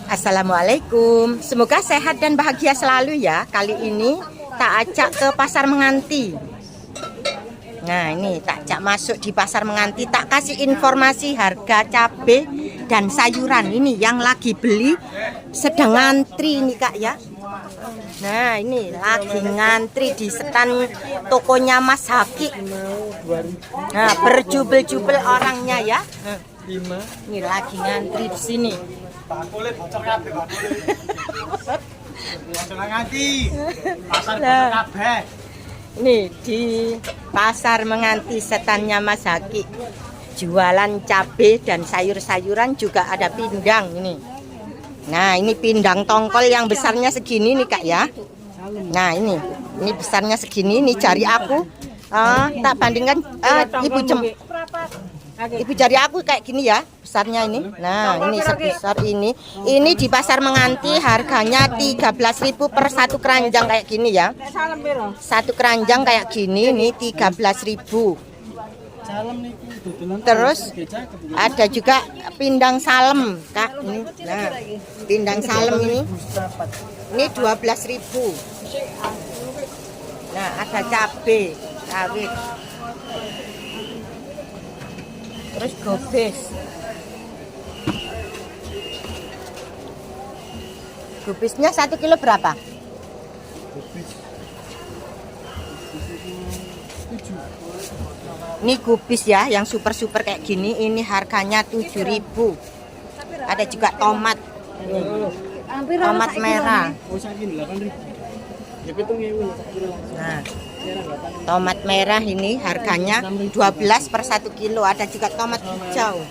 Assalamualaikum, semoga sehat dan bahagia selalu ya. Kali ini tak ajak ke pasar Menganti. Nah ini tak ajak masuk di pasar Menganti, tak kasih informasi harga cabai dan sayuran. Ini yang lagi beli sedang ngantri nih kak ya. Nah ini lagi ngantri di stand tokonya Mas Haki. Nah berjubel-jubel orangnya ya. Ini lagi ngantri di sini. Nih di pasar Menganti standnya Mas Haki, jualan cabai dan sayur-sayuran, juga ada pindang ini. Nah ini pindang tongkol yang besarnya segini nih kak ya. Nah ini besarnya segini, ini jari aku tak bandingkan ibu jari aku kayak gini ya besarnya ini. Nah ini sebesar ini di pasar Menganti harganya 13.000 per satu keranjang kayak gini ya. Satu keranjang kayak gini ini 13.000. Terus ada juga pindang salem kak ini. Nah pindang salem ini 12.000. Nah ada cabai rawit, terus gubisnya 1 kilo berapa? Ini gubis ya, yang super kayak gini, ini harganya 7.000. Ada juga tomat, tomat merah. Nah, tomat merah ini harganya 12 per 1 kilo. Ada juga tomat hijau,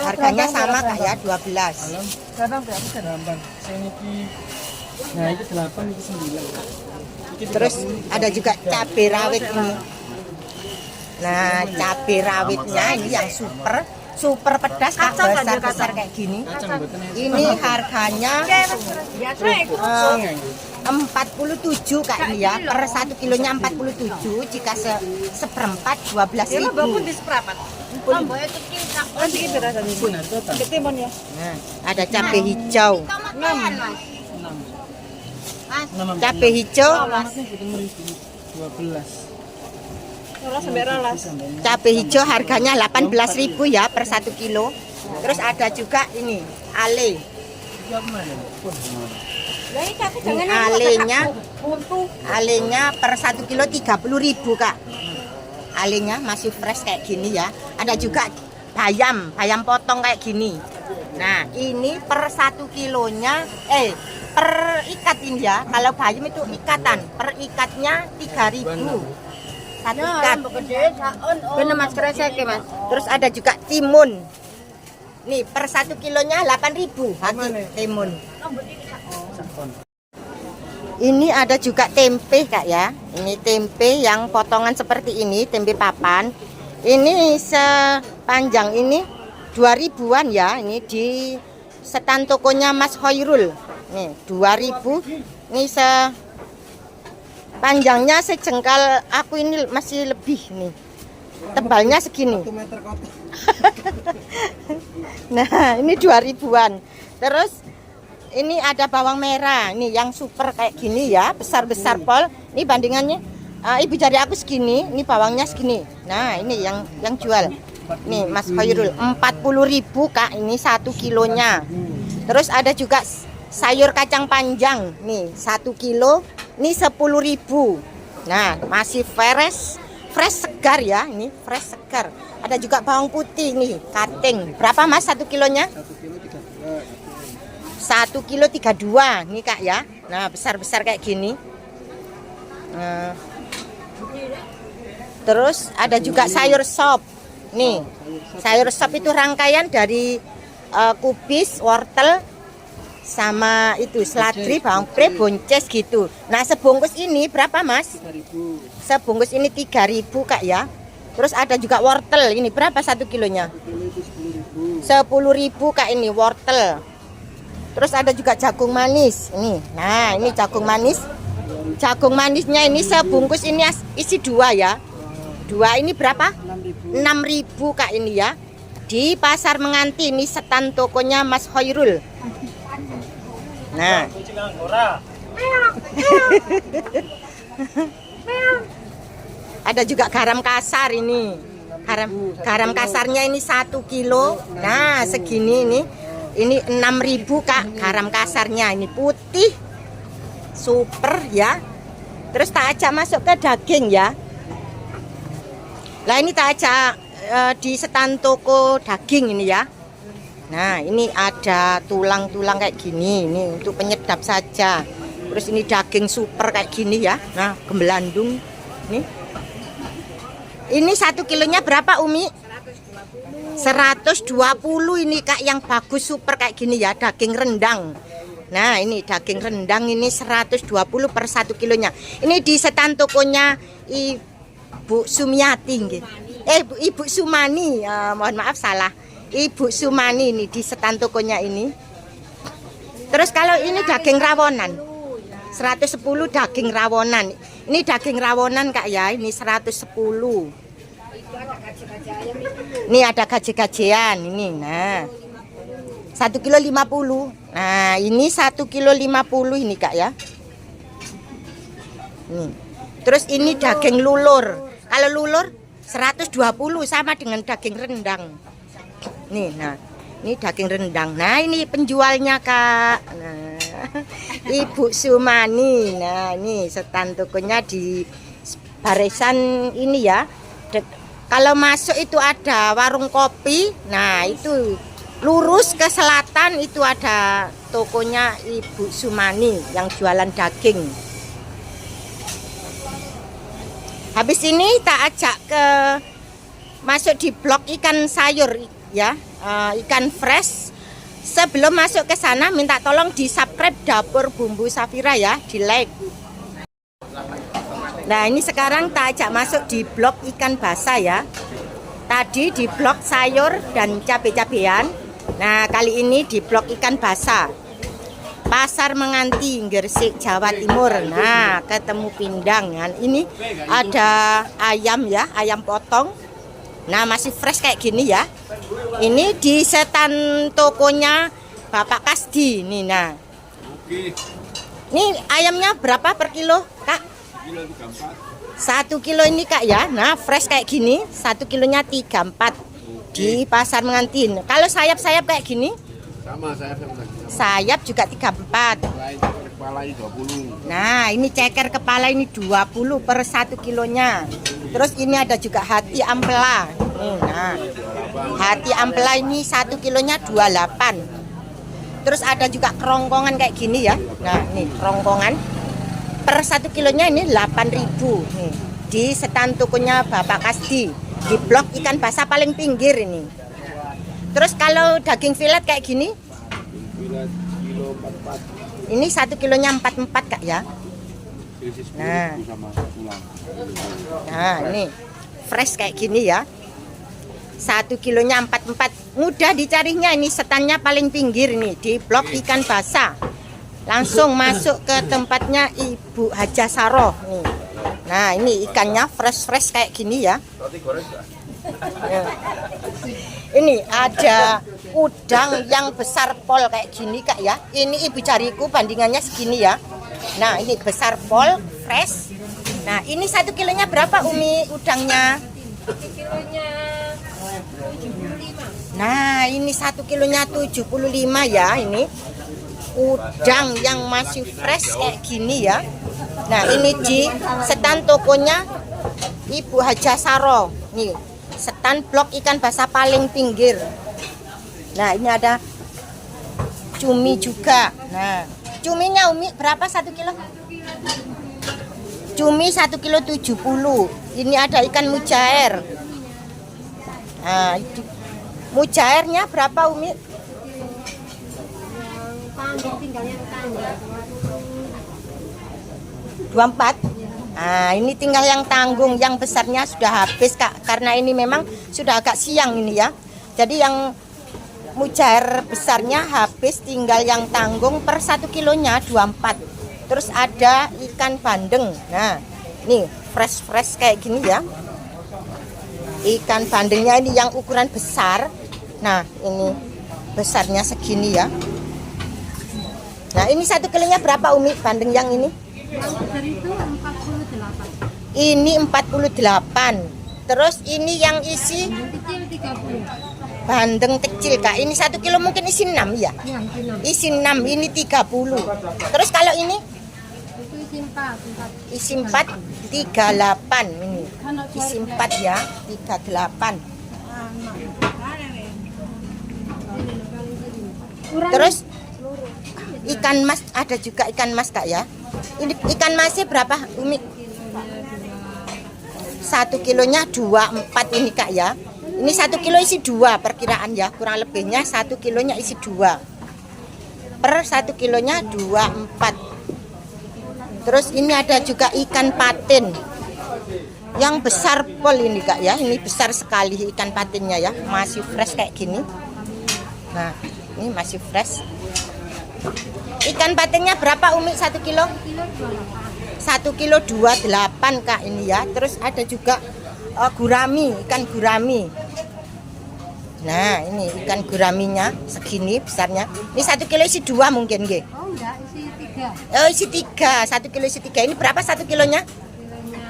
harganya sama kak ya, 12. Nah, itu 8, itu 9. Terus ada juga cabai rawit ini. Nah, cabai rawitnya ini yang super pedas kak, besar kayak gini. Ini harganya 47 kak ini ya, per 1 kilonya 47. Jika seperempat 12.000. Nah, ada cabai hijau. Cabai hijau 12. Cabai hijau harganya 18.000 ya per 1 kilo. Terus ada juga ini ale. Ini alenya per 1 kilo 30.000 kak. Alenya masih fresh kayak gini ya. Ada juga bayam potong kayak gini. Nah ini per 1 kilonya per ikat ini ya. Kalau bayam itu ikatan, per ikatnya 3.000. Satu ikat. Bener mas, mas. Terus ada juga timun. Nih per 1 kilonya 8.000 timun. Ini ada juga tempe kak ya. Ini tempe yang potongan seperti ini, tempe papan. Ini sepanjang ini 2.000-an ya. Ini di stand tokonya Mas Hoirul. Nih 2.000. Ini panjangnya sejengkal aku ini, masih lebih nih. Tebalnya segini. Nah, ini 2.000-an. Terus ini ada bawang merah. Ini yang super kayak gini ya, besar-besar pol. Ini bandingannya ibu jari aku segini, ini bawangnya segini. Nah, ini yang jual. Nih Mas Khairul 40.000 kak, ini 1 kilonya. Terus ada juga sayur kacang panjang. Nih 1 kilo ini 10.000. Nah masih fresh segar ya, ini fresh segar. Ada juga bawang putih nih kating. Berapa mas 1 kilonya? 1 kilo 32 nih kak ya. Nah besar kayak gini. Nah, terus ada juga sayur sop. Nih sayur sop itu rangkaian dari kubis, wortel, sama itu seladri, bawang pre, bonces gitu. Nah sebungkus ini berapa mas? 3.000. Sebungkus ini 3.000 kak ya. Terus ada juga wortel, ini berapa 1 kilonya? 10.000 kak ini wortel. Terus ada juga jagung manis ini. Nah ini jagung manis. Jagung manisnya ini sebungkus ini isi 2 ya. 2 ini berapa? 6.000 kak ini ya. di Pasar Menganti. Ini stand tokonya Mas Hoirul. Nah, ada juga garam kasar ini. Garam kasarnya ini 1 kilo. Nah, segini ini. Ini 6.000 Kak, garam kasarnya. Ini putih. Super ya. Terus tak ajak masuk ke daging ya. Lah ini tak ajak di stand toko daging ini ya. Nah, ini ada tulang-tulang kayak gini. Ini untuk penyedap saja. Terus ini daging super kayak gini ya. Nah, gembelandung. Ini 1 kilonya berapa Umi? 120 ini Kak, yang bagus super kayak gini ya, daging rendang. Nah, ini daging rendang ini 120 per 1 kilonya. Ini di stand tokonya Ibu Sumiati. Ibu Sumani, mohon maaf salah. Ibu Sumani ini di stand tokonya ini. Terus kalau ini daging rawonan, 110 daging rawonan. Ini daging rawonan Kak ya, ini 110. Ini ada gaji-gajian ini. Nah, 1 kilo 50. Nah, ini 1 kilo 50 ini Kak ya. Terus ini daging lulur. Kalau lulur 120 sama dengan daging rendang. Nih, nah, ini daging rendang. Nah, ini penjualnya Kak. Nah, Ibu Sumani. Nah, ini stand tokonya di barisan ini ya. Kalau masuk itu ada warung kopi. Nah, itu lurus ke selatan itu ada tokonya Ibu Sumani yang jualan daging. Habis ini tak ajak ke masuk di blok ikan sayur ya, ikan fresh. Sebelum masuk ke sana minta tolong di subscribe Dapur Bumbu Safira ya, di like. Nah, ini sekarang tak ajak masuk di blok ikan basah ya. Tadi di blok sayur dan cabai-cabean. Nah, kali ini di blok ikan basah. Pasar Menganti, Gresik, Jawa Timur. Nah, ketemu pindang. Nah, ini ada ayam ya, ayam potong. Nah, masih fresh kayak gini ya. Ini di stand tokonya Bapak Kasdi nih. Nah, ini ayamnya berapa per kilo Kak? 1 kilo ini Kak ya. Nah, fresh kayak gini 1 kilonya 34 di Pasar Menganti. Kalau sayap-sayap kayak gini sama sayap juga 34. Kepala ini 20. Nah, ini ceker kepala ini 20 per 1 kilonya. Terus ini ada juga hati ampela. Nah, hati ampela ini 1 kilonya 28. Terus ada juga kerongkongan kayak gini ya. Nah, ini kerongkongan per 1 kilonya ini 8.000 nih, di stand tokonya Bapak Kasdi di blok ikan basah paling pinggir ini. Terus kalau daging filet kayak gini, Filet kilo 44. ini 1 kilonya 44 Kak ya. Nah, Sama tulang. nah ini fresh kayak gini ya. 1 kilonya 44. Mudah dicarinya, ini standnya paling pinggir nih di blok ikan basah. Langsung masuk ke tempatnya Ibu Haja Saroh nih. Nah, ini ikannya fresh kayak gini ya. Ini ada udang yang besar pol kayak gini Kak ya. Ini ibu cariku bandingannya segini ya. Nah, ini besar pol fresh. Nah, ini 1 kilonya berapa Umi udangnya? 1 kilonya 75. Nah, ini 1 kilonya 75 ya ini. Udang yang masih fresh kayak gini ya. Nah, ini di stand tokonya Ibu Haja Saroh. Nih, stand blok ikan basah paling pinggir. Nah, ini ada cumi juga. Nah, cuminya Umi berapa 1 kilo? Cumi 1 kilo 70. Ini ada ikan mujair. Nah, mujairnya berapa Umi? Tinggal yang tanggung 24. Nah, ini tinggal yang tanggung, yang besarnya sudah habis Kak, karena ini memang sudah agak siang ini ya. Jadi yang mujair besarnya habis, tinggal yang tanggung per 1 kilonya 24. Terus ada ikan bandeng. Nah, nih fresh kayak gini ya. Ikan bandengnya ini yang ukuran besar Nah, ini besarnya segini ya. Nah, ini 1 kilonya berapa Umi bandeng yang ini? Yang besar itu 48. Ini 48. Terus ini yang isi Yang kecil 30. bandeng kecil Kak. Ini 1 kilo mungkin isi 6 ya? Yang kecil. Isi 6, ini 30. Terus kalau ini Itu isi 4. isi 4 38 ini. Isi 4 ya, 38. Terus ikan mas, ada juga ikan mas Kak ya. Ini ikan masnya berapa Umi? 1 kilonya 24 ini Kak ya. Ini 1 kilo isi 2 perkiraan ya, kurang lebihnya 1 kilonya isi 2. Per 1 kilonya 24. Terus ini ada juga ikan patin yang besar pol ini Kak ya. Ini besar sekali ikan patinnya ya, masih fresh kayak gini. Nah, ini masih fresh. Ikan patinnya berapa Umi 1 kilo? 1 kilo 28 Kak ini ya. Terus ada juga gurami, ikan gurami. Nah, ini ikan guraminya segini besarnya. Ini 1 kilo isi 2 mungkin nggih. Oh enggak, isi 3. Oh, isi 3. 1 kilo isi 3. Ini berapa 1 kilonya? Kilonya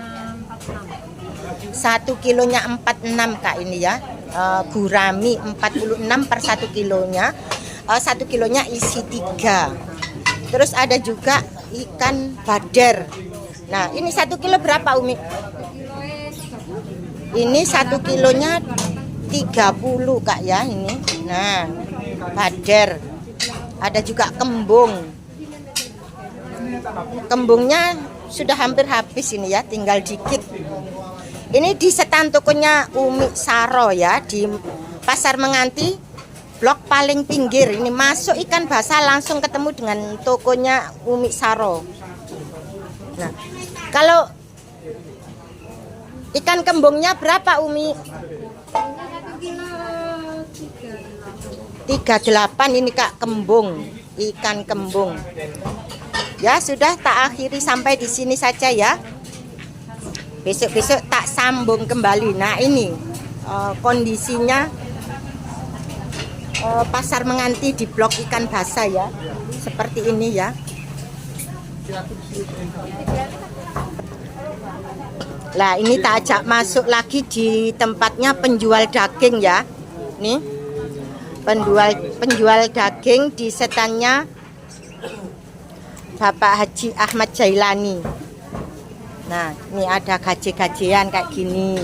46. 1 kilonya 46 Kak ini ya. Gurami 46 per 1 kilonya. 1 kilonya isi 3. Terus ada juga ikan bader. Nah, ini 1 kilo berapa Umi? Ini 1 kilonya 30 Kak ya ini. Nah, bader. Ada juga kembung. Kembungnya sudah hampir habis ini ya, tinggal dikit. Ini di setan tokonya Umi Saro ya, di Pasar Menganti, blok paling pinggir. Ini masuk ikan basah langsung ketemu dengan tokonya Umi Saro. Nah, kalau ikan kembungnya berapa Umi? 1 kilo 38 ini Kak, kembung, ikan kembung. Ya sudah, tak akhiri sampai di sini saja ya. Besok-besok tak sambung kembali. Nah ini kondisinya Pasar Menganti di blok ikan basah ya, seperti ini ya. Nah ini tak ajak masuk lagi di tempatnya penjual daging ya. Nih penjual daging di setannya Bapak Haji Ahmad Jailani. Nah ini ada gaje-gajean kayak gini.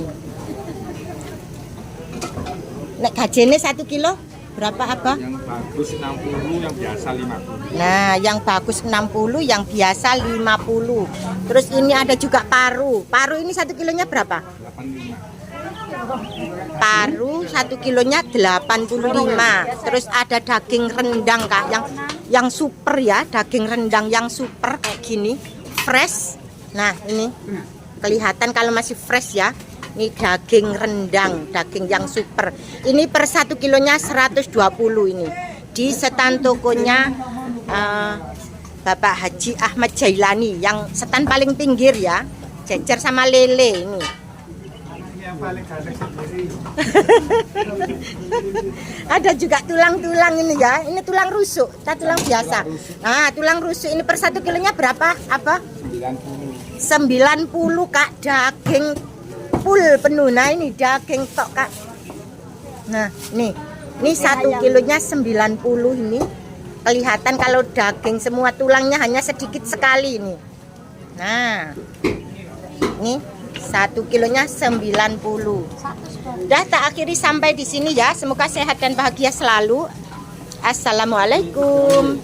Nek gajene 1 kilo berapa apa? Yang bagus 60, yang biasa 50. Nah, yang bagus 60, yang biasa 50. Terus ini ada juga paru. Paru ini 1 kilonya berapa? 85. Paru 1 kilonya 85. Terus ada daging rendang Kak, yang super ya, daging rendang yang super kayak gini, fresh. Nah, ini kelihatan kalau masih fresh ya. Ini daging rendang, daging yang super. Ini per 1 kilonya 120 ini. Di setan tokonya Bapak Haji Ahmad Jailani yang setan paling pinggir ya. Jejer sama lele ini. Ada juga tulang-tulang ini ya. Ini tulang rusuk, tulang biasa. Nah, tulang rusuk ini per 1 kilonya berapa? Apa? 90 Kak, daging full penuh. Nah ini daging tok Kak. Nah ini 1 kilonya 90 ini. Kelihatan kalau daging semua tulangnya hanya sedikit sekali ini. Nah ini 1 kilonya 90. Udah tak akhiri sampai di sini ya. Semoga sehat dan bahagia selalu. Assalamualaikum.